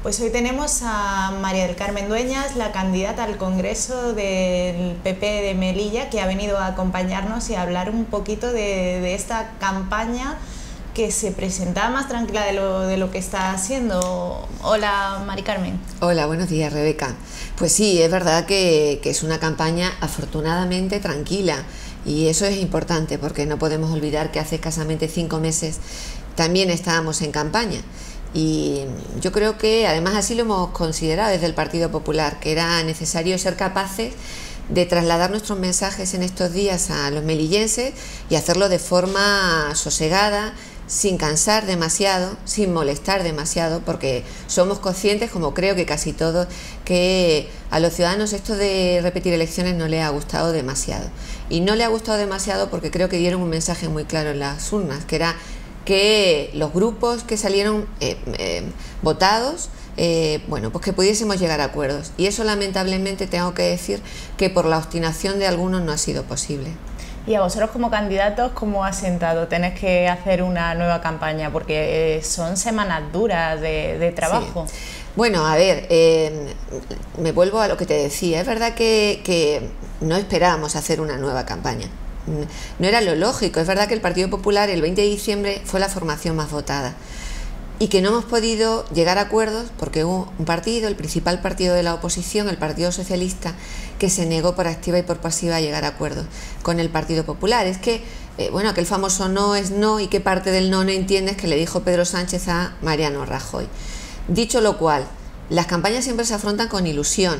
Pues hoy tenemos a María del Carmen Dueñas, la candidata al Congreso del PP de Melilla, que ha venido a acompañarnos y a hablar un poquito de esta campaña que se presentaba más tranquila de lo que está haciendo. Hola, Mari Carmen. Hola, buenos días, Rebeca. Pues sí, es verdad que es una campaña afortunadamente tranquila, y eso es importante porque no podemos olvidar que hace escasamente 5 meses también estábamos en campaña. Y yo creo que además así lo hemos considerado desde el Partido Popular, que era necesario ser capaces de trasladar nuestros mensajes en estos días a los melillenses y hacerlo de forma sosegada, sin cansar demasiado, sin molestar demasiado, porque somos conscientes, como creo que casi todos, que a los ciudadanos esto de repetir elecciones no les ha gustado demasiado. Y no les ha gustado demasiado porque creo que dieron un mensaje muy claro en las urnas, que era que los grupos que salieron votados, bueno, pues que pudiésemos llegar a acuerdos. Y eso lamentablemente tengo que decir que por la obstinación de algunos no ha sido posible. Y a vosotros como candidatos, ¿cómo ha sentado? Tenés que hacer una nueva campaña porque son semanas duras de trabajo. Sí. Bueno, a ver, me vuelvo a lo que te decía. Es verdad que no esperábamos hacer una nueva campaña. No era lo lógico. Es verdad que el Partido Popular el 20 de diciembre fue la formación más votada y que no hemos podido llegar a acuerdos porque hubo un partido, el principal partido de la oposición, el Partido Socialista, que se negó por activa y por pasiva a llegar a acuerdos con el Partido Popular. Es que, bueno, aquel famoso no es no, y qué parte del no entiendes, que le dijo Pedro Sánchez a Mariano Rajoy. Dicho lo cual, las campañas siempre se afrontan con ilusión,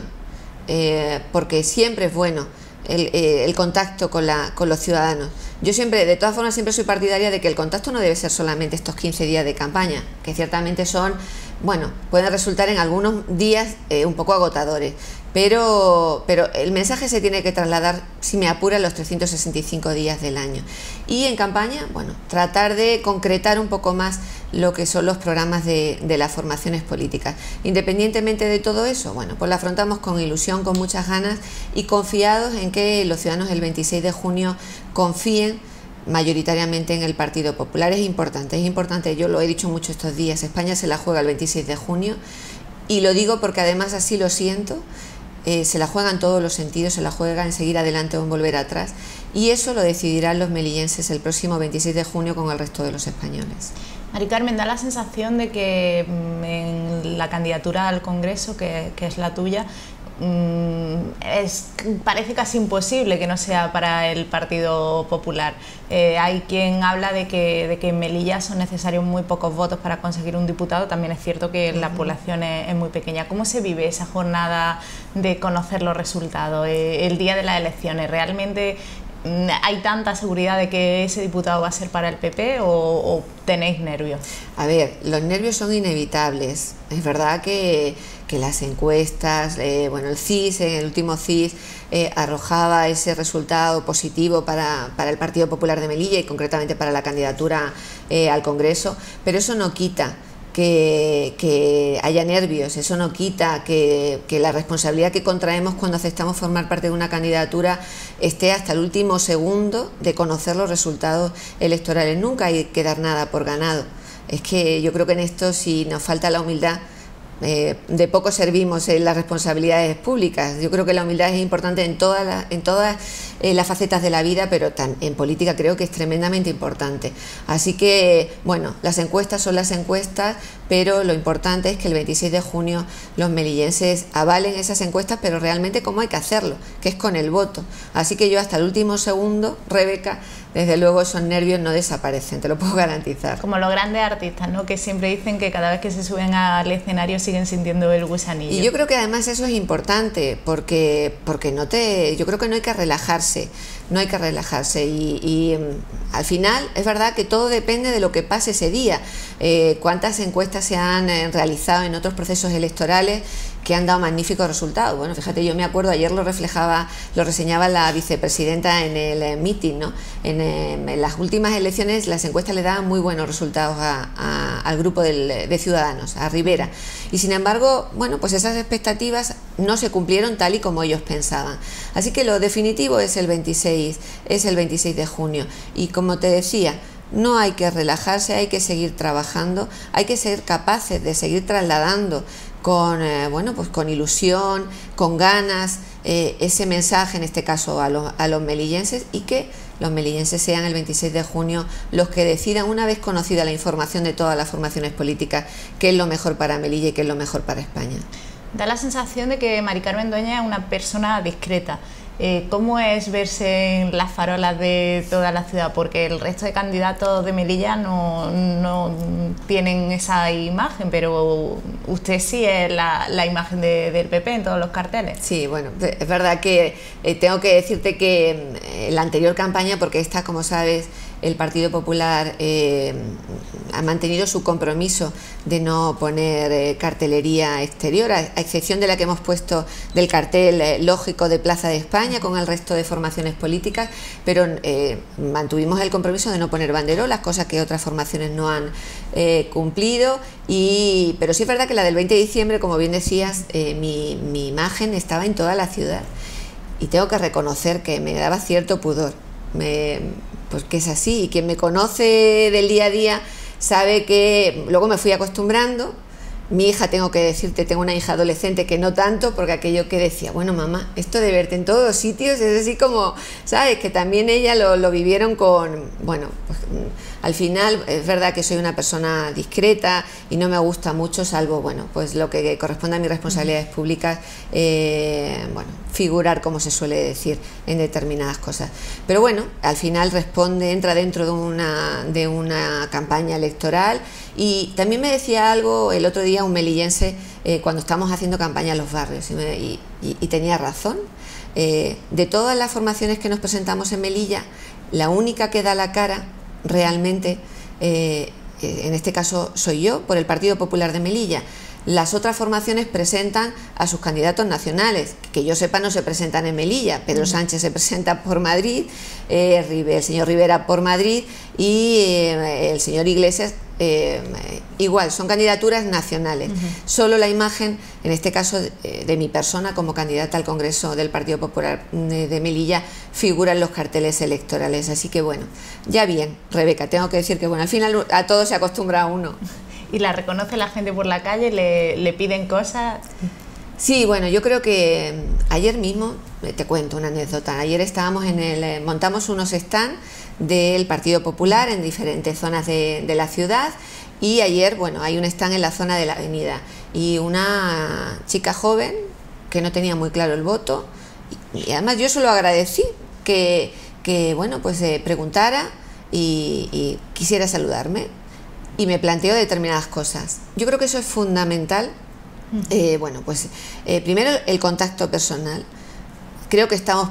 porque siempre es bueno el contacto con los ciudadanos. Yo siempre, de todas formas, siempre soy partidaria de que el contacto no debe ser solamente estos 15 días de campaña, que ciertamente son, bueno, pueden resultar en algunos días un poco agotadores, pero el mensaje se tiene que trasladar, si me apura, los 365 días del año. Y en campaña, bueno, tratar de concretar un poco más lo que son los programas de las formaciones políticas. Independientemente de todo eso, bueno, pues la afrontamos con ilusión, con muchas ganas y confiados en que los ciudadanos el 26 de junio confíen mayoritariamente en el Partido Popular. Es importante, yo lo he dicho mucho estos días, España se la juega el 26 de junio y lo digo porque además así lo siento. Se la juega en todos los sentidos, se la juega en seguir adelante o en volver atrás, y eso lo decidirán los melillenses el próximo 26 de junio con el resto de los españoles. Mari Carmen, da la sensación de que en la candidatura al Congreso, que es la tuya, parece casi imposible que no sea para el Partido Popular. Hay quien habla de que en Melilla son necesarios muy pocos votos para conseguir un diputado. También es cierto que la población es muy pequeña. ¿Cómo se vive esa jornada de conocer los resultados el día de las elecciones? ¿Realmente hay tanta seguridad de que ese diputado va a ser para el PP o tenéis nervios? A ver, los nervios son inevitables. Es verdad que las encuestas, bueno, el CIS, el último CIS, arrojaba ese resultado positivo para el Partido Popular de Melilla y concretamente para la candidatura al Congreso, pero eso no quita que haya nervios, eso no quita que la responsabilidad que contraemos cuando aceptamos formar parte de una candidatura esté hasta el último segundo de conocer los resultados electorales. Nunca hay que dar nada por ganado. Es que yo creo que en esto, si nos falta la humildad, de poco servimos en las responsabilidades públicas. Yo creo que la humildad es importante en todas las facetas de la vida, pero en política creo que es tremendamente importante. Así que, bueno, las encuestas son las encuestas, pero lo importante es que el 26 de junio los melillenses avalen esas encuestas, pero realmente cómo hay que hacerlo, que es con el voto. Así que yo hasta el último segundo, Rebeca, desde luego esos nervios no desaparecen, te lo puedo garantizar. Como los grandes artistas, ¿no?, que siempre dicen que cada vez que se suben al escenario siguen sintiendo el gusanillo. Y yo creo que además eso es importante porque yo creo que no hay que relajarse, y al final es verdad que todo depende de lo que pase ese día. Cuántas encuestas se han realizado en otros procesos electorales que han dado magníficos resultados. Bueno, fíjate, yo me acuerdo, ayer lo reseñaba la vicepresidenta en el meeting, ¿no? En las últimas elecciones las encuestas le daban muy buenos resultados al grupo de Ciudadanos, a Rivera, y sin embargo, bueno, pues esas expectativas no se cumplieron tal y como ellos pensaban. Así que lo definitivo es el 26 de junio, y como te decía, no hay que relajarse, hay que seguir trabajando, hay que ser capaces de seguir trasladando bueno, pues con ilusión, con ganas, ese mensaje, en este caso a los melillenses, y que los melillenses sean el 26 de junio los que decidan, una vez conocida la información de todas las formaciones políticas, qué es lo mejor para Melilla y qué es lo mejor para España. Da la sensación de que Mari Carmen Dueñas es una persona discreta. ¿Cómo es verse en las farolas de toda la ciudad? Porque el resto de candidatos de Melilla no tienen esa imagen, pero usted sí es la imagen del PP en todos los carteles. Sí, bueno, es verdad que tengo que decirte que en la anterior campaña, porque esta, como sabes, el Partido Popular ha mantenido su compromiso de no poner cartelería exterior, a excepción de la que hemos puesto del cartel lógico de Plaza de España con el resto de formaciones políticas, pero mantuvimos el compromiso de no poner banderolas, cosas que otras formaciones no han cumplido, pero sí es verdad que la del 20 de diciembre, como bien decías, mi imagen estaba en toda la ciudad, y tengo que reconocer que me daba cierto pudor. Pues que es así, y quien me conoce del día a día sabe que luego me fui acostumbrando. Mi hija, tengo que decirte, tengo una hija adolescente que no tanto, porque aquello que decía, bueno, mamá, esto de verte en todos los sitios es así como, ¿sabes? Que también ella lo vivieron con, bueno, pues, al final es verdad que soy una persona discreta y no me gusta mucho, salvo, bueno, pues lo que corresponde a mis responsabilidades públicas, bueno, figurar, como se suele decir, en determinadas cosas. Pero bueno, al final entra dentro de una campaña electoral. Y también me decía algo el otro día un melillense cuando estábamos haciendo campaña en los barrios, y tenía razón. De todas las formaciones que nos presentamos en Melilla, la única que da la cara realmente, en este caso soy yo, por el Partido Popular de Melilla. Las otras formaciones presentan a sus candidatos nacionales, que yo sepa no se presentan en Melilla. Pedro Sánchez se presenta por Madrid, el señor Rivera por Madrid, y el señor Iglesias igual, son candidaturas nacionales. Solo la imagen, en este caso de mi persona como candidata al Congreso del Partido Popular de Melilla, figura en los carteles electorales. Así que bueno, ya bien, Rebeca, tengo que decir que bueno, al final a todo se acostumbra uno. ¿Y la reconoce la gente por la calle? ¿Le piden cosas? Sí, bueno, yo creo que ayer mismo, te cuento una anécdota, ayer estábamos montamos unos stands del Partido Popular en diferentes zonas de la ciudad, y ayer, bueno, hay un stand en la zona de la avenida, y una chica joven que no tenía muy claro el voto, y además yo se lo agradecí, que bueno, pues preguntara y quisiera saludarme, y me planteó determinadas cosas. Yo creo que eso es fundamental. Bueno, pues primero el contacto personal. Creo que estamos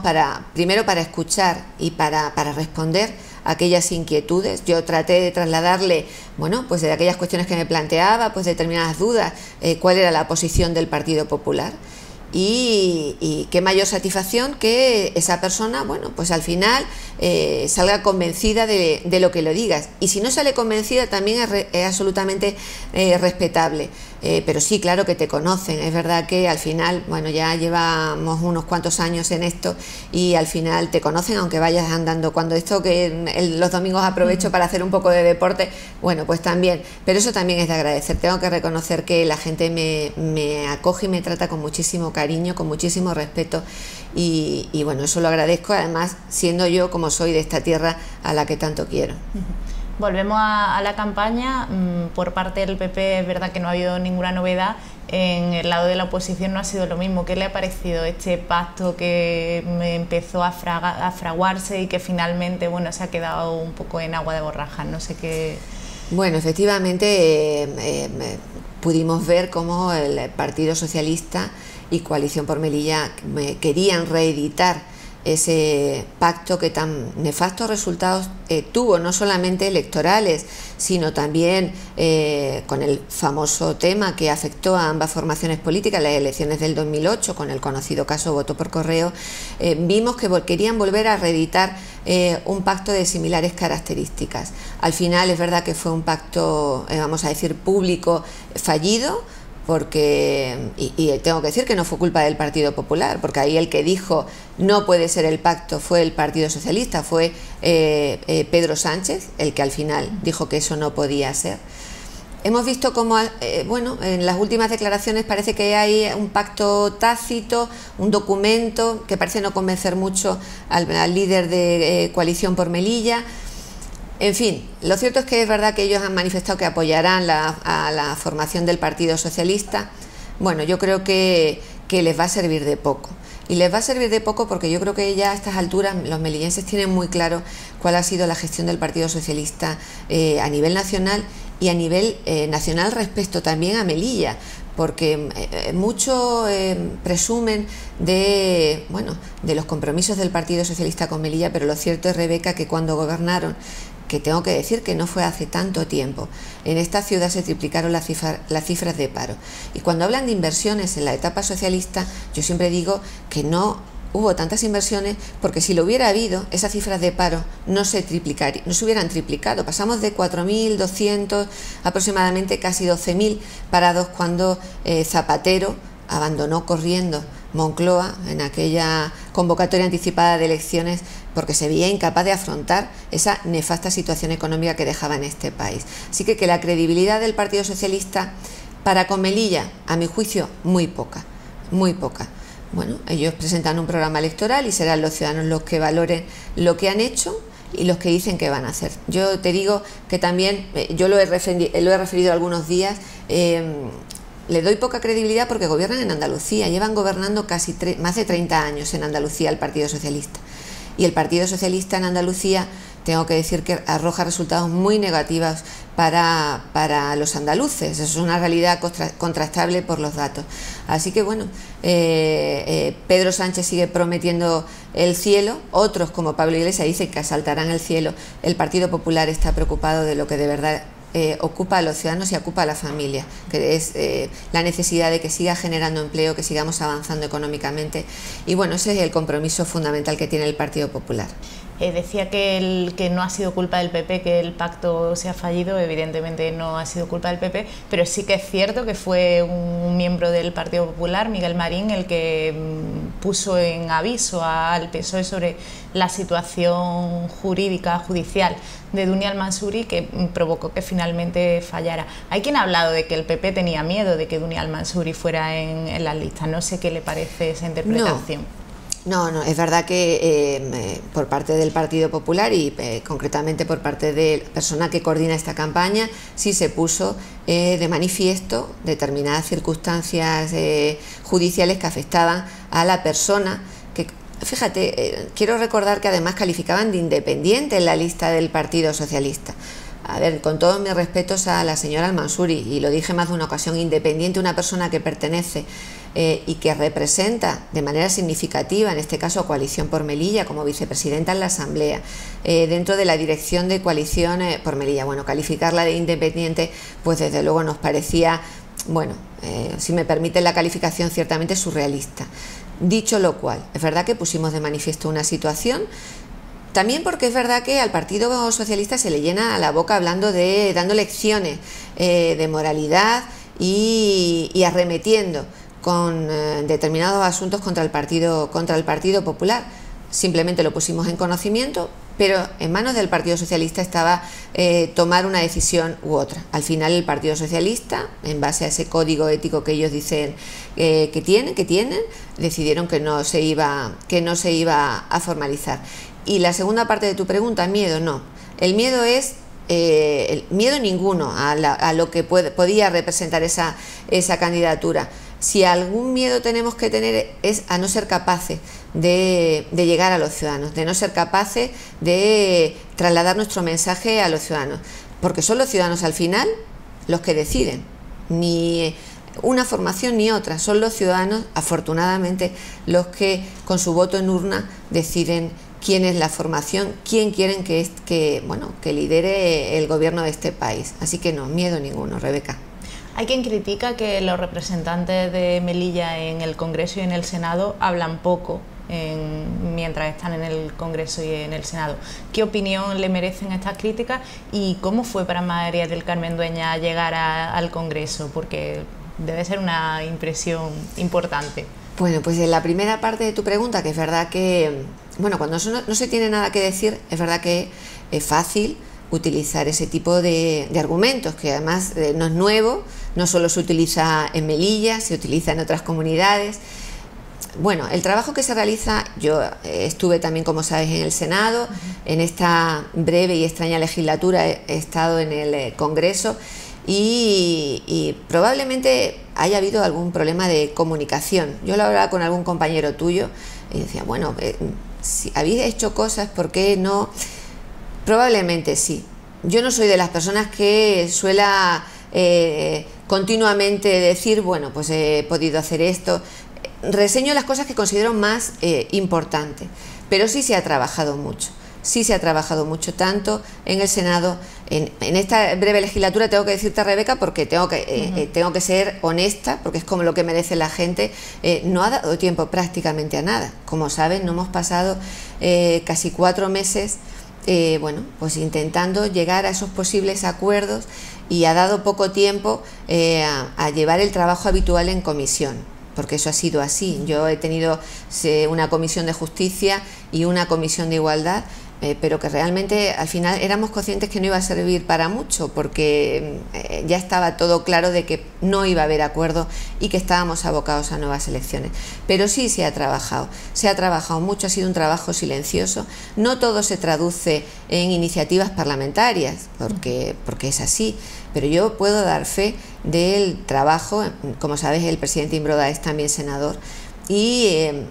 primero para escuchar y para responder a aquellas inquietudes. Yo traté de trasladarle, bueno, pues de aquellas cuestiones que me planteaba, pues determinadas dudas, cuál era la posición del Partido Popular. Y qué mayor satisfacción que esa persona, bueno, pues al final salga convencida de lo que le digas. Y si no sale convencida, también es absolutamente respetable. Pero sí, claro que te conocen. Es verdad que al final, bueno, ya llevamos unos cuantos años en esto, y al final te conocen aunque vayas andando. Cuando esto que los domingos aprovecho para hacer un poco de deporte, bueno, pues también. Pero eso también es de agradecer. Tengo que reconocer que la gente me acoge y me trata con muchísimo cariño, con muchísimo respeto, y bueno, eso lo agradezco, además siendo yo como soy de esta tierra a la que tanto quiero. Volvemos a la campaña. Por parte del PP es verdad que no ha habido ninguna novedad. En el lado de la oposición no ha sido lo mismo. ¿Qué le ha parecido este pacto que empezó a fraguarse y que finalmente, bueno, se ha quedado un poco en agua de borrajas? No sé qué. Bueno, efectivamente pudimos ver cómo el Partido Socialista y Coalición por Melilla querían reeditar ese pacto que tan nefastos resultados tuvo, no solamente electorales, sino también con el famoso tema que afectó a ambas formaciones políticas, las elecciones del 2008, con el conocido caso voto por correo. Vimos que querían volver a reeditar un pacto de similares características. Al final es verdad que fue un pacto, vamos a decir, público fallido, porque, y tengo que decir que no fue culpa del Partido Popular, porque ahí el que dijo no puede ser el pacto fue el Partido Socialista, fue Pedro Sánchez, el que al final dijo que eso no podía ser. Hemos visto cómo, bueno, en las últimas declaraciones parece que hay un pacto tácito, un documento que parece no convencer mucho al líder de Coalición por Melilla. En fin, lo cierto es que es verdad que ellos han manifestado que apoyarán a la formación del Partido Socialista. Bueno, yo creo que les va a servir de poco. Y les va a servir de poco porque yo creo que ya a estas alturas los melillenses tienen muy claro cuál ha sido la gestión del Partido Socialista a nivel nacional y a nivel nacional respecto también a Melilla, porque mucho presumen de los compromisos del Partido Socialista con Melilla, pero lo cierto es, Rebeca, que cuando gobernaron, que tengo que decir que no fue hace tanto tiempo, en esta ciudad se triplicaron las cifras de paro. Y cuando hablan de inversiones en la etapa socialista, yo siempre digo que no hubo tantas inversiones, porque si lo hubiera habido, esas cifras de paro no se hubieran triplicado. Pasamos de 4.200 aproximadamente casi 12.000 parados cuando Zapatero abandonó corriendo Moncloa en aquella convocatoria anticipada de elecciones porque se veía incapaz de afrontar esa nefasta situación económica que dejaba en este país. Así que la credibilidad del Partido Socialista para con Melilla, a mi juicio, muy poca, muy poca. Bueno, ellos presentan un programa electoral y serán los ciudadanos los que valoren lo que han hecho y los que dicen que van a hacer. Yo te digo que también, yo lo he referido algunos días, le doy poca credibilidad porque gobiernan en Andalucía, llevan gobernando casi más de 30 años en Andalucía el Partido Socialista. Y el Partido Socialista en Andalucía, tengo que decir que arroja resultados muy negativos para los andaluces. Eso es una realidad contrastable por los datos. Así que bueno, Pedro Sánchez sigue prometiendo el cielo, otros como Pablo Iglesias dicen que asaltarán el cielo. El Partido Popular está preocupado de lo que de verdad ocupa a los ciudadanos y ocupa a la familia, que es la necesidad de que siga generando empleo, que sigamos avanzando económicamente, y bueno, ese es el compromiso fundamental que tiene el Partido Popular. Decía que no ha sido culpa del PP que el pacto se ha fallido. Evidentemente no ha sido culpa del PP, pero sí que es cierto que fue un miembro del Partido Popular, Miguel Marín, el que puso en aviso al PSOE sobre la situación judicial de Duni Al-Mansuri, que provocó que finalmente fallara. Hay quien ha hablado de que el PP tenía miedo de que Duni Al-Mansuri fuera en las listas. No sé qué le parece esa interpretación. No, es verdad que por parte del Partido Popular y concretamente por parte de la persona que coordina esta campaña, sí se puso de manifiesto determinadas circunstancias judiciales que afectaban a la persona que, fíjate, quiero recordar que además calificaban de independiente en la lista del Partido Socialista. A ver, con todos mis respetos a la señora Al-Mansuri, y lo dije más de una ocasión, independiente, una persona que pertenece y que representa de manera significativa, en este caso a Coalición por Melilla, como vicepresidenta en la Asamblea, dentro de la dirección de Coalición por Melilla. Bueno, calificarla de independiente, pues desde luego nos parecía, bueno, si me permite la calificación, ciertamente surrealista. Dicho lo cual, es verdad que pusimos de manifiesto una situación. También porque es verdad que al Partido Socialista se le llena la boca dando lecciones de moralidad y arremetiendo con determinados asuntos contra el Partido Popular. Simplemente lo pusimos en conocimiento, pero en manos del Partido Socialista estaba tomar una decisión u otra. Al final el Partido Socialista, en base a ese código ético que ellos dicen que tienen, decidieron que no se iba a formalizar. Y la segunda parte de tu pregunta, miedo, no. El miedo es miedo ninguno a lo que podía representar esa candidatura. Si algún miedo tenemos que tener es a no ser capaces de llegar a los ciudadanos, de no ser capaces de trasladar nuestro mensaje a los ciudadanos, porque son los ciudadanos al final los que deciden, ni una formación ni otra, son los ciudadanos, afortunadamente, los que con su voto en urna deciden quién es la formación, quién quieren que lidere el gobierno de este país. Así que no, miedo ninguno, Rebeca. Hay quien critica que los representantes de Melilla en el Congreso y en el Senado hablan poco mientras están en el Congreso y en el Senado. ¿Qué opinión le merecen estas críticas y cómo fue para María del Carmen Dueñas llegar al Congreso? Porque debe ser una impresión importante. Bueno, pues en la primera parte de tu pregunta, que es verdad que, bueno, cuando no se tiene nada que decir, es verdad que es fácil utilizar ese tipo de argumentos, que además no es nuevo, no solo se utiliza en Melilla, se utiliza en otras comunidades. Bueno, el trabajo que se realiza, yo estuve también, como sabes, en el Senado, en esta breve y extraña legislatura he estado en el Congreso y probablemente haya habido algún problema de comunicación. Yo lo hablaba con algún compañero tuyo y decía, bueno, si habéis hecho cosas, ¿por qué no? Probablemente sí. Yo no soy de las personas que suela continuamente decir, bueno, pues he podido hacer esto. Reseño las cosas que considero más importantes, pero sí se ha trabajado mucho. Sí se ha trabajado mucho, tanto en el Senado, en esta breve legislatura, tengo que decirte, Rebeca, porque tengo que ser honesta, porque es como lo que merece la gente, no ha dado tiempo prácticamente a nada. Como saben, no hemos pasado casi 4 meses, bueno, pues intentando llegar a esos posibles acuerdos, y ha dado poco tiempo a llevar el trabajo habitual en comisión, porque eso ha sido así. Yo he tenido una comisión de justicia y una comisión de igualdad, pero que realmente al final éramos conscientes que no iba a servir para mucho, porque ya estaba todo claro de que no iba a haber acuerdo y que estábamos abocados a nuevas elecciones. Pero sí se ha trabajado mucho, ha sido un trabajo silencioso. No todo se traduce en iniciativas parlamentarias, porque es así, pero yo puedo dar fe del trabajo. Como sabes, el presidente Imbroda es también senador, y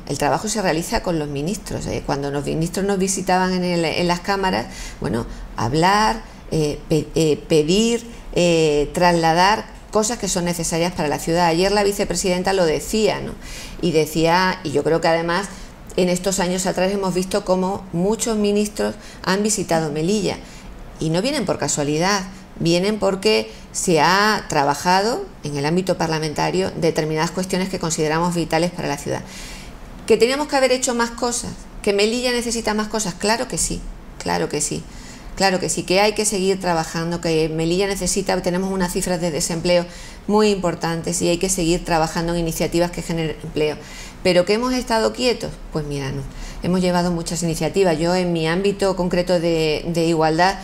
el trabajo se realiza con los ministros. Cuando los ministros nos visitaban en las cámaras, bueno, hablar, pedir, trasladar cosas que son necesarias para la ciudad. Ayer la vicepresidenta lo decía, ¿no? Y decía, y yo creo que además en estos años atrás hemos visto cómo muchos ministros han visitado Melilla, y no vienen por casualidad, vienen porque se ha trabajado en el ámbito parlamentario determinadas cuestiones que consideramos vitales para la ciudad. ¿Que teníamos que haber hecho más cosas? ¿Que Melilla necesita más cosas? Claro que sí, claro que sí. Claro que sí, que hay que seguir trabajando, que Melilla necesita, tenemos unas cifras de desempleo muy importantes y hay que seguir trabajando en iniciativas que generen empleo. ¿Pero que hemos estado quietos? Pues mira, no. Hemos llevado muchas iniciativas. Yo, en mi ámbito concreto de igualdad,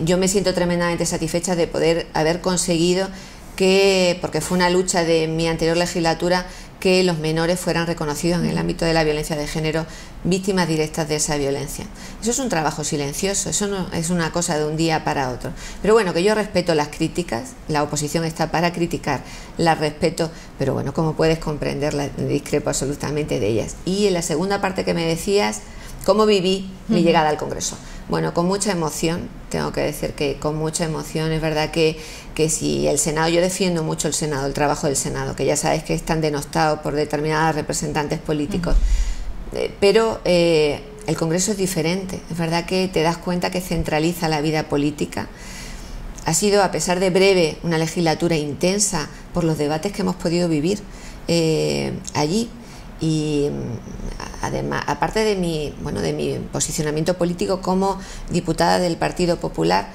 yo me siento tremendamente satisfecha de poder haber conseguido que, porque fue una lucha de mi anterior legislatura, que los menores fueran reconocidos en el ámbito de la violencia de género víctimas directas de esa violencia. Eso es un trabajo silencioso, eso no es una cosa de un día para otro. Pero bueno, que yo respeto las críticas, la oposición está para criticar, las respeto, pero bueno, como puedes comprender, discrepo absolutamente de ellas. Y en la segunda parte que me decías, ¿cómo viví mi llegada al Congreso? Bueno, con mucha emoción, tengo que decir que con mucha emoción. Es verdad que si el Senado, yo defiendo mucho el Senado, el trabajo del Senado, que ya sabes que es tan denostado por determinados representantes políticos, pero el Congreso es diferente. Es verdad que te das cuenta que centraliza la vida política. Ha sido, a pesar de breve, una legislatura intensa por los debates que hemos podido vivir allí. Y además, aparte de mi posicionamiento político como diputada del Partido Popular,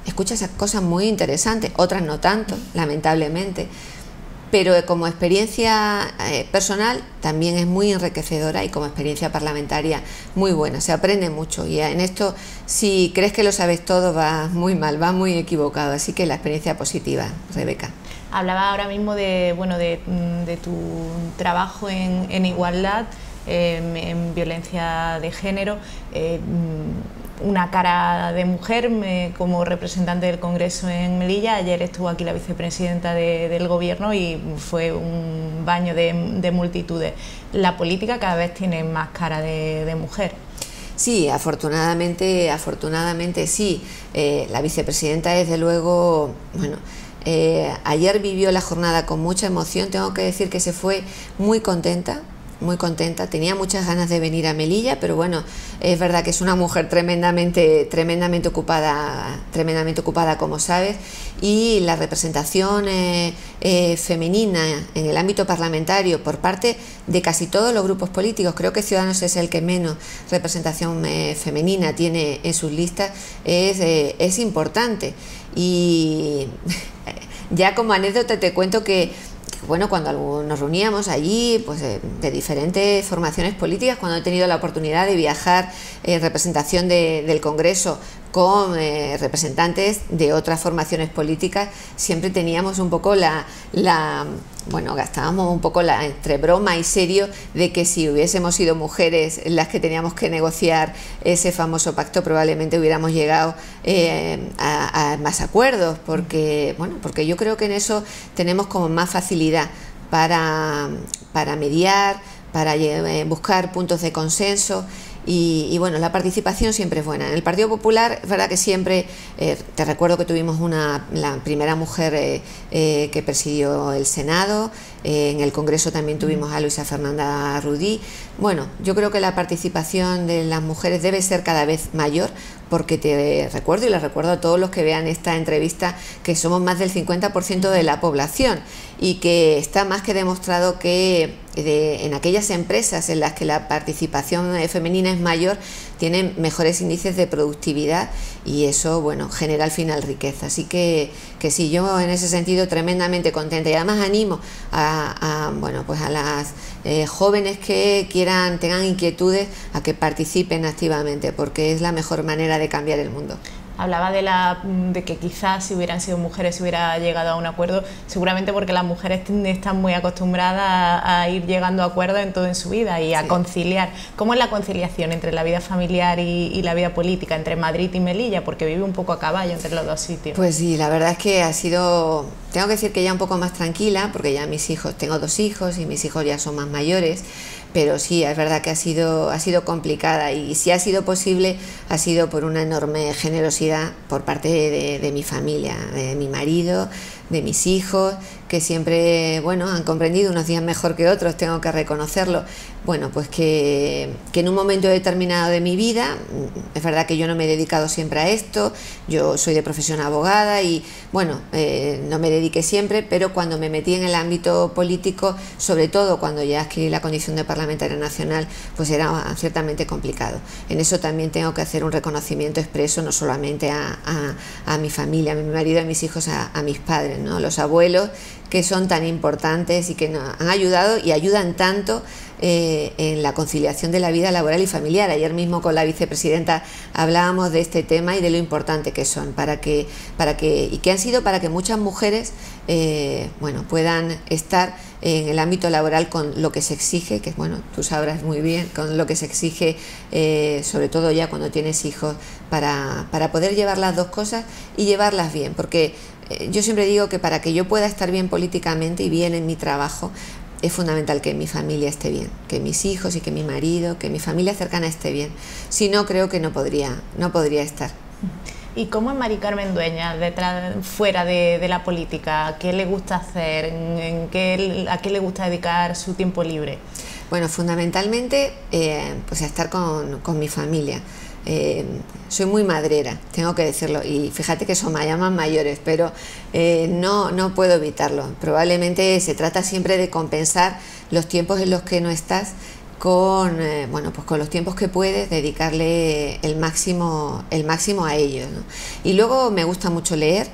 escuchas cosas muy interesantes, otras no tanto, lamentablemente, pero como experiencia personal también es muy enriquecedora, y como experiencia parlamentaria muy buena. Se aprende mucho, y en esto, si crees que lo sabes todo, vas muy mal, vas muy equivocado. Así que la experiencia positiva, Rebeca. Hablaba ahora mismo de tu trabajo en igualdad, en violencia de género, una cara de mujer como representante del Congreso en Melilla. Ayer estuvo aquí la vicepresidenta del Gobierno y fue un baño de multitudes. La política cada vez tiene más cara de mujer. Sí, afortunadamente sí. La vicepresidenta, desde luego, bueno, ayer vivió la jornada con mucha emoción. Tengo que decir que se fue muy contenta, tenía muchas ganas de venir a Melilla, pero bueno, es verdad que es una mujer tremendamente ocupada, como sabes, y la representación femenina en el ámbito parlamentario por parte de casi todos los grupos políticos, creo que Ciudadanos es el que menos representación femenina tiene en sus listas, es importante. Y ya como anécdota te cuento que, bueno, cuando nos reuníamos allí, pues de diferentes formaciones políticas, cuando he tenido la oportunidad de viajar en representación del Congreso con representantes de otras formaciones políticas, siempre teníamos un poco bueno, gastábamos un poco entre broma y serio de que si hubiésemos sido mujeres las que teníamos que negociar ese famoso pacto, probablemente hubiéramos llegado a más acuerdos, porque yo creo que en eso tenemos como más facilidad para mediar, para buscar puntos de consenso. Y bueno, la participación siempre es buena. En el Partido Popular es verdad que siempre, te recuerdo que tuvimos la primera mujer que presidió el Senado, en el Congreso también tuvimos a Luisa Fernanda Rudí. Bueno, yo creo que la participación de las mujeres debe ser cada vez mayor, porque te recuerdo, y les recuerdo a todos los que vean esta entrevista, que somos más del 50% de la población, y que está más que demostrado que en aquellas empresas en las que la participación femenina es mayor, tienen mejores índices de productividad, y eso, bueno, genera al final riqueza. Así que sí, yo en ese sentido tremendamente contenta, y además animo a las jóvenes que tengan inquietudes, a que participen activamente, porque es la mejor manera de cambiar el mundo. Hablaba de que quizás si hubieran sido mujeres se hubiera llegado a un acuerdo, seguramente porque las mujeres están muy acostumbradas a ir llegando a acuerdos en todo en su vida y a conciliar. ¿Cómo es la conciliación entre la vida familiar y la vida política, entre Madrid y Melilla? Porque vive un poco a caballo entre los dos sitios. Pues sí, la verdad es que ha sido, tengo que decir que ya un poco más tranquila, porque ya tengo 2 hijos y mis hijos ya son más mayores. Pero sí, es verdad que ha sido complicada, y si ha sido posible ha sido por una enorme generosidad por parte de mi familia, de mi marido, de mis hijos, que siempre, bueno, han comprendido, unos días mejor que otros, tengo que reconocerlo. Bueno, pues que en un momento determinado de mi vida, es verdad que yo no me he dedicado siempre a esto, yo soy de profesión abogada y, bueno, no me dediqué siempre, pero cuando me metí en el ámbito político, sobre todo cuando ya adquirí la condición de parlamentaria nacional, pues era ciertamente complicado. En eso también tengo que hacer un reconocimiento expreso, no solamente a mi familia, a mi marido, a mis hijos, a mis padres, ¿no? Los abuelos, que son tan importantes y que nos han ayudado y ayudan tanto en la conciliación de la vida laboral y familiar. Ayer mismo con la vicepresidenta hablábamos de este tema y de lo importante que son para que han sido para que muchas mujeres puedan estar en el ámbito laboral con lo que se exige, que bueno, tú sabrás muy bien, con lo que se exige, sobre todo ya cuando tienes hijos, para poder llevar las dos cosas y llevarlas bien, porque yo siempre digo que para que yo pueda estar bien políticamente y bien en mi trabajo, es fundamental que mi familia esté bien, que mis hijos y que mi marido, que mi familia cercana esté bien. Si no, creo que no podría estar. ¿Y cómo es Mari Carmen Dueñas fuera de la política? ¿Qué le gusta hacer? ¿A qué le gusta dedicar su tiempo libre? Bueno, fundamentalmente pues a estar con mi familia. Soy muy madrera, tengo que decirlo, y fíjate que son ya más mayores, pero no puedo evitarlo. Probablemente se trata siempre de compensar los tiempos en los que no estás con los tiempos que puedes, dedicarle el máximo a ellos, ¿no? Y luego me gusta mucho leer.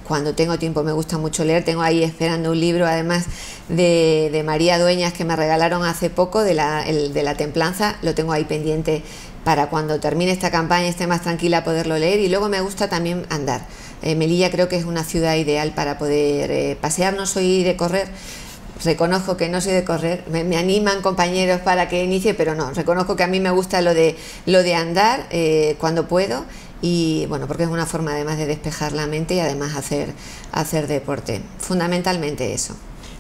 Cuando tengo tiempo me gusta mucho leer. Tengo ahí esperando un libro, además de María Dueñas, que me regalaron hace poco, de la templanza. Lo tengo ahí pendiente para cuando termine esta campaña, esté más tranquila, poderlo leer. Y luego me gusta también andar. Melilla creo que es una ciudad ideal para poder pasear. No soy de correr, reconozco que no soy de correr, me animan compañeros para que inicie, pero no, reconozco que a mí me gusta lo de andar cuando puedo. Y bueno, porque es una forma además de despejar la mente y además hacer deporte, fundamentalmente eso.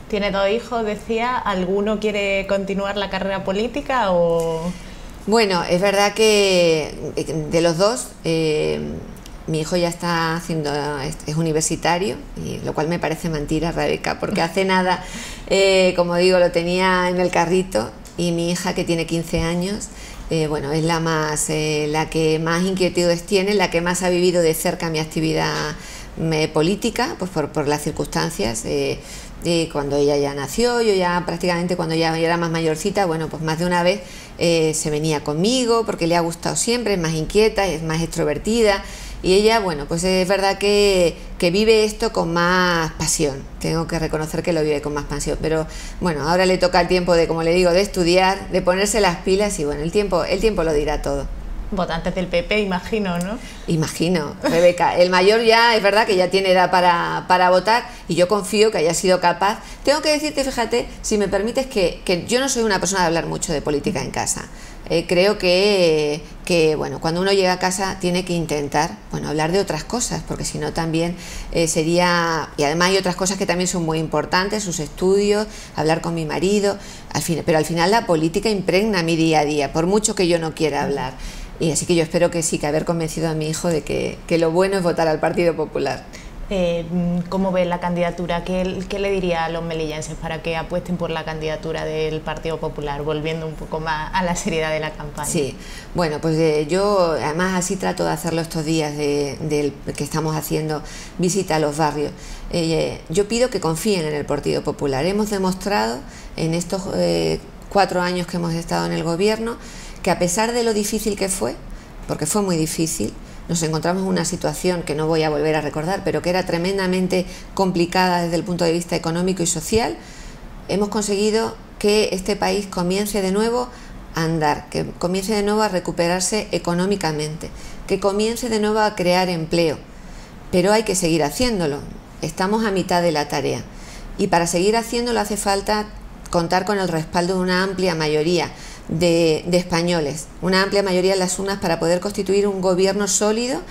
Tiene 2 hijos, decía. ¿Alguno quiere continuar la carrera política o...? Bueno, es verdad que de los 2, mi hijo ya es universitario, y lo cual me parece mentira, Rebeca, porque hace nada, como digo, lo tenía en el carrito, y mi hija, que tiene 15 años, es la que más inquietudes tiene, la que más ha vivido de cerca mi actividad política, pues por las circunstancias. Cuando ella ya nació, yo ya prácticamente cuando ya era más mayorcita, bueno, pues más de una vez se venía conmigo porque le ha gustado siempre, es más inquieta, es más extrovertida. Y ella, bueno, pues es verdad que vive esto con más pasión. Tengo que reconocer que lo vive con más pasión. Pero bueno, ahora le toca el tiempo de, como le digo, de estudiar, de ponerse las pilas, y bueno, el tiempo lo dirá todo. Votantes del PP, imagino, ¿no? Imagino, Rebeca. El mayor ya es verdad que ya tiene edad para votar y yo confío que haya sido capaz. Tengo que decirte, fíjate, si me permites, que yo no soy una persona de hablar mucho de política en casa. Creo que bueno, cuando uno llega a casa tiene que intentar, bueno, hablar de otras cosas, porque si no también sería... Y además hay otras cosas que también son muy importantes, sus estudios, hablar con mi marido, pero al final la política impregna mi día a día, por mucho que yo no quiera hablar. Y así que yo espero que sí, que haber convencido a mi hijo de que lo bueno es votar al Partido Popular. ¿Cómo ves la candidatura? ¿Qué le diría a los melillenses para que apuesten por la candidatura del Partido Popular, volviendo un poco más a la seriedad de la campaña? Sí, bueno, pues yo además así trato de hacerlo estos días que estamos haciendo visita a los barrios. Yo pido que confíen en el Partido Popular. Hemos demostrado en estos 4 años que hemos estado en el gobierno que a pesar de lo difícil que fue, porque fue muy difícil, nos encontramos en una situación que no voy a volver a recordar, pero que era tremendamente complicada desde el punto de vista económico y social, hemos conseguido que este país comience de nuevo a andar, que comience de nuevo a recuperarse económicamente, que comience de nuevo a crear empleo. Pero hay que seguir haciéndolo, estamos a mitad de la tarea. Y para seguir haciéndolo hace falta contar con el respaldo de una amplia mayoría de españoles, una amplia mayoría en las urnas para poder constituir un gobierno sólido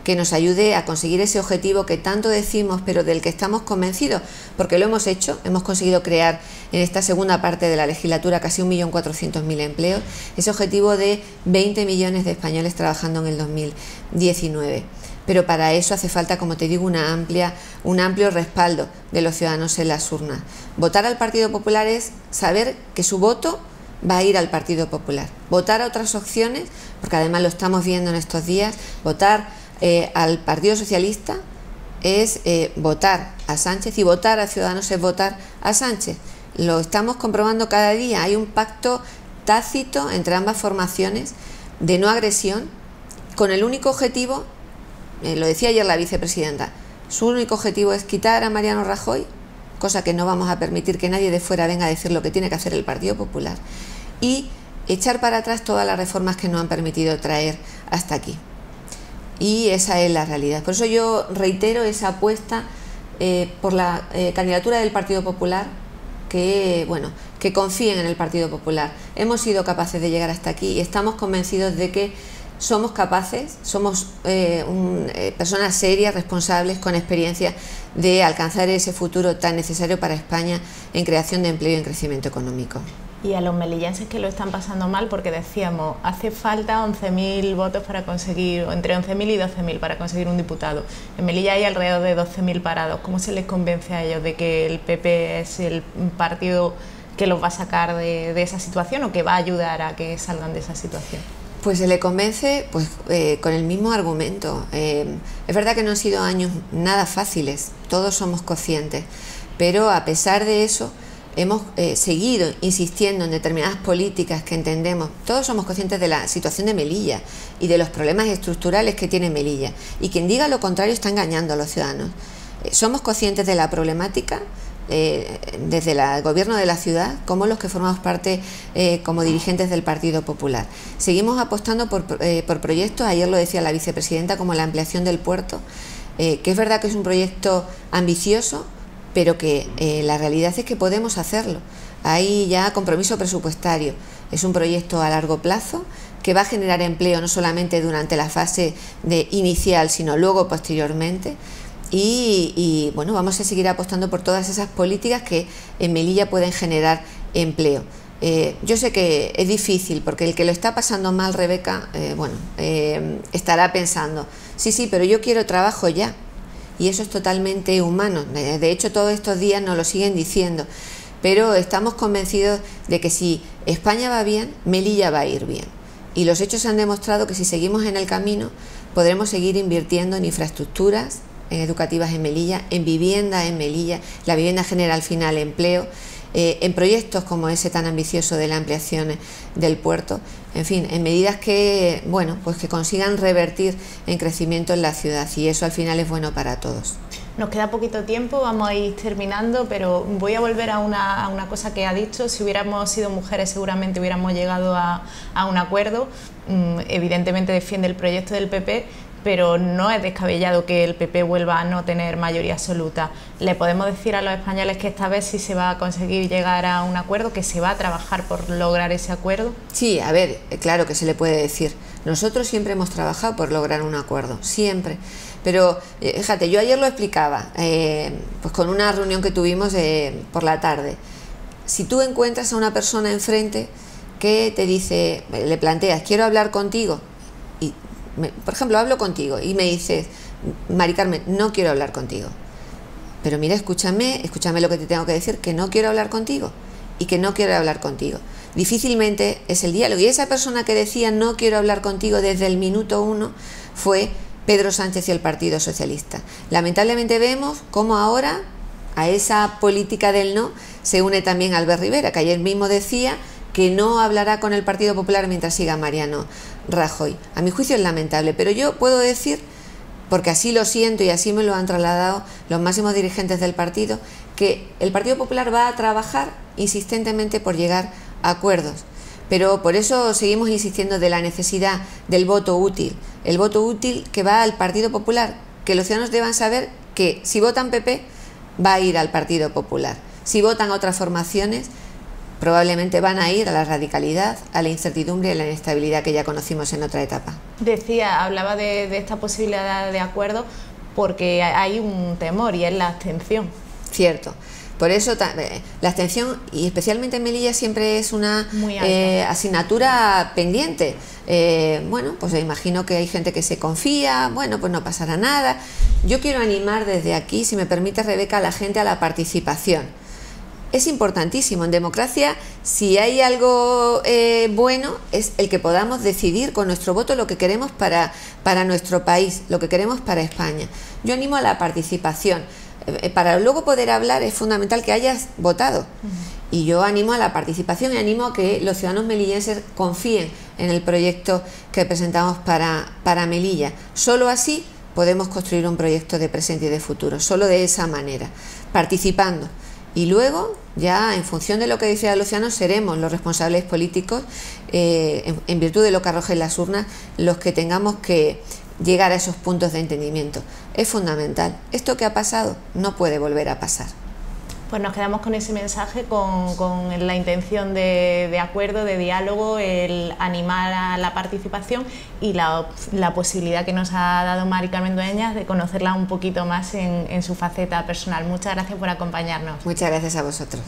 que nos ayude a conseguir ese objetivo que tanto decimos pero del que estamos convencidos, porque lo hemos hecho, hemos conseguido crear en esta segunda parte de la legislatura casi 1.400.000 empleos, ese objetivo de 20 millones de españoles trabajando en el 2019. Pero para eso hace falta, como te digo, un amplio respaldo de los ciudadanos en las urnas. Votar al Partido Popular es saber que su voto va a ir al Partido Popular. Votar a otras opciones, porque además lo estamos viendo en estos días, votar al Partido Socialista es votar a Sánchez, y votar a Ciudadanos es votar a Sánchez. Lo estamos comprobando cada día. Hay un pacto tácito entre ambas formaciones de no agresión, con el único objetivo, lo decía ayer la vicepresidenta, su único objetivo es quitar a Mariano Rajoy, cosa que no vamos a permitir que nadie de fuera venga a decir lo que tiene que hacer el Partido Popular, y echar para atrás todas las reformas que nos han permitido traer hasta aquí. Y esa es la realidad. Por eso yo reitero esa apuesta por la candidatura del Partido Popular, que confíen en el Partido Popular. Hemos sido capaces de llegar hasta aquí y estamos convencidos de que somos capaces, somos personas serias, responsables, con experiencia de alcanzar ese futuro tan necesario para España en creación de empleo y en crecimiento económico. Y a los melillenses que lo están pasando mal, porque decíamos, hace falta 11.000 votos para conseguir, entre 11.000 y 12.000 para conseguir un diputado. En Melilla hay alrededor de 12.000 parados. ¿Cómo se les convence a ellos de que el PP es el partido que los va a sacar de esa situación o que va a ayudar a que salgan de esa situación? Pues se le convence con el mismo argumento. Es verdad que no han sido años nada fáciles, todos somos conscientes, pero a pesar de eso hemos seguido insistiendo en determinadas políticas que entendemos. Todos somos conscientes de la situación de Melilla y de los problemas estructurales que tiene Melilla, y quien diga lo contrario está engañando a los ciudadanos. Somos conscientes de la problemática desde el gobierno de la ciudad como los que formamos parte como dirigentes del Partido Popular. Seguimos apostando por proyectos, ayer lo decía la vicepresidenta, como la ampliación del puerto, que es verdad que es un proyecto ambicioso, pero que la realidad es que podemos hacerlo. Hay ya compromiso presupuestario, es un proyecto a largo plazo que va a generar empleo no solamente durante la fase inicial, sino luego posteriormente. Y bueno, vamos a seguir apostando por todas esas políticas que en Melilla pueden generar empleo. Yo sé que es difícil, porque el que lo está pasando mal, Rebeca, estará pensando, sí, pero yo quiero trabajo ya. Y eso es totalmente humano. De hecho, todos estos días nos lo siguen diciendo. Pero estamos convencidos de que si España va bien, Melilla va a ir bien. Y los hechos han demostrado que si seguimos en el camino, podremos seguir invirtiendo en infraestructuras educativas en Melilla, en vivienda en Melilla. La vivienda genera al final empleo, en proyectos como ese tan ambicioso de la ampliación del puerto, en fin, en medidas que, que consigan revertir en crecimiento en la ciudad, y eso al final es bueno para todos. Nos queda poquito tiempo, vamos a ir terminando, pero voy a volver a una cosa que ha dicho. Si hubiéramos sido mujeres seguramente hubiéramos llegado a un acuerdo. Evidentemente defiende el proyecto del PP, pero no es descabellado que el PP vuelva a no tener mayoría absoluta. ¿Le podemos decir a los españoles que esta vez sí se va a conseguir llegar a un acuerdo, que se va a trabajar por lograr ese acuerdo? Sí, a ver, claro que se le puede decir. Nosotros siempre hemos trabajado por lograr un acuerdo, siempre. Pero, fíjate, yo ayer lo explicaba, pues con una reunión que tuvimos por la tarde. Si tú encuentras a una persona enfrente que te dice, le planteas, quiero hablar contigo, y por ejemplo, hablo contigo y me dices, Mari Carmen, no quiero hablar contigo. Pero mira, escúchame lo que te tengo que decir, que no quiero hablar contigo y que no quiero hablar contigo. Difícilmente es el diálogo. Y esa persona que decía no quiero hablar contigo desde el minuto 1 fue Pedro Sánchez y el Partido Socialista. Lamentablemente vemos cómo ahora a esa política del no se une también Albert Rivera, que ayer mismo decía que no hablará con el Partido Popular mientras siga Mariano Rajoy. A mi juicio es lamentable, pero yo puedo decir, porque así lo siento y así me lo han trasladado los máximos dirigentes del partido, que el Partido Popular va a trabajar insistentemente por llegar a acuerdos. Pero por eso seguimos insistiendo de la necesidad del voto útil, el voto útil que va al Partido Popular, que los ciudadanos deban saber que si votan PP va a ir al Partido Popular, si votan otras formaciones probablemente van a ir a la radicalidad, a la incertidumbre y a la inestabilidad que ya conocimos en otra etapa. Hablaba de esta posibilidad de acuerdo porque hay un temor y es la abstención. Cierto. Por eso la abstención, y especialmente en Melilla, siempre es una asignatura pendiente. Bueno, pues imagino que hay gente que se confía, bueno, pues no pasará nada. Yo quiero animar desde aquí, si me permite, Rebeca, a la gente a la participación. Es importantísimo. En democracia, si hay algo bueno, es el que podamos decidir con nuestro voto lo que queremos para nuestro país, lo que queremos para España. Yo animo a la participación. Para luego poder hablar es fundamental que hayas votado. Y yo animo a la participación y animo a que los ciudadanos melillenses confíen en el proyecto que presentamos para Melilla. Solo así podemos construir un proyecto de presente y de futuro, solo de esa manera, participando. Y luego, ya en función de lo que decían los ciudadanos, seremos los responsables políticos, en virtud de lo que arrojen las urnas, los que tengamos que llegar a esos puntos de entendimiento. Es fundamental. Esto que ha pasado no puede volver a pasar. Pues nos quedamos con ese mensaje, con la intención de acuerdo, de diálogo, el animar a la participación y la posibilidad que nos ha dado Mari Carmen Dueñas de conocerla un poquito más en su faceta personal. Muchas gracias por acompañarnos. Muchas gracias a vosotros.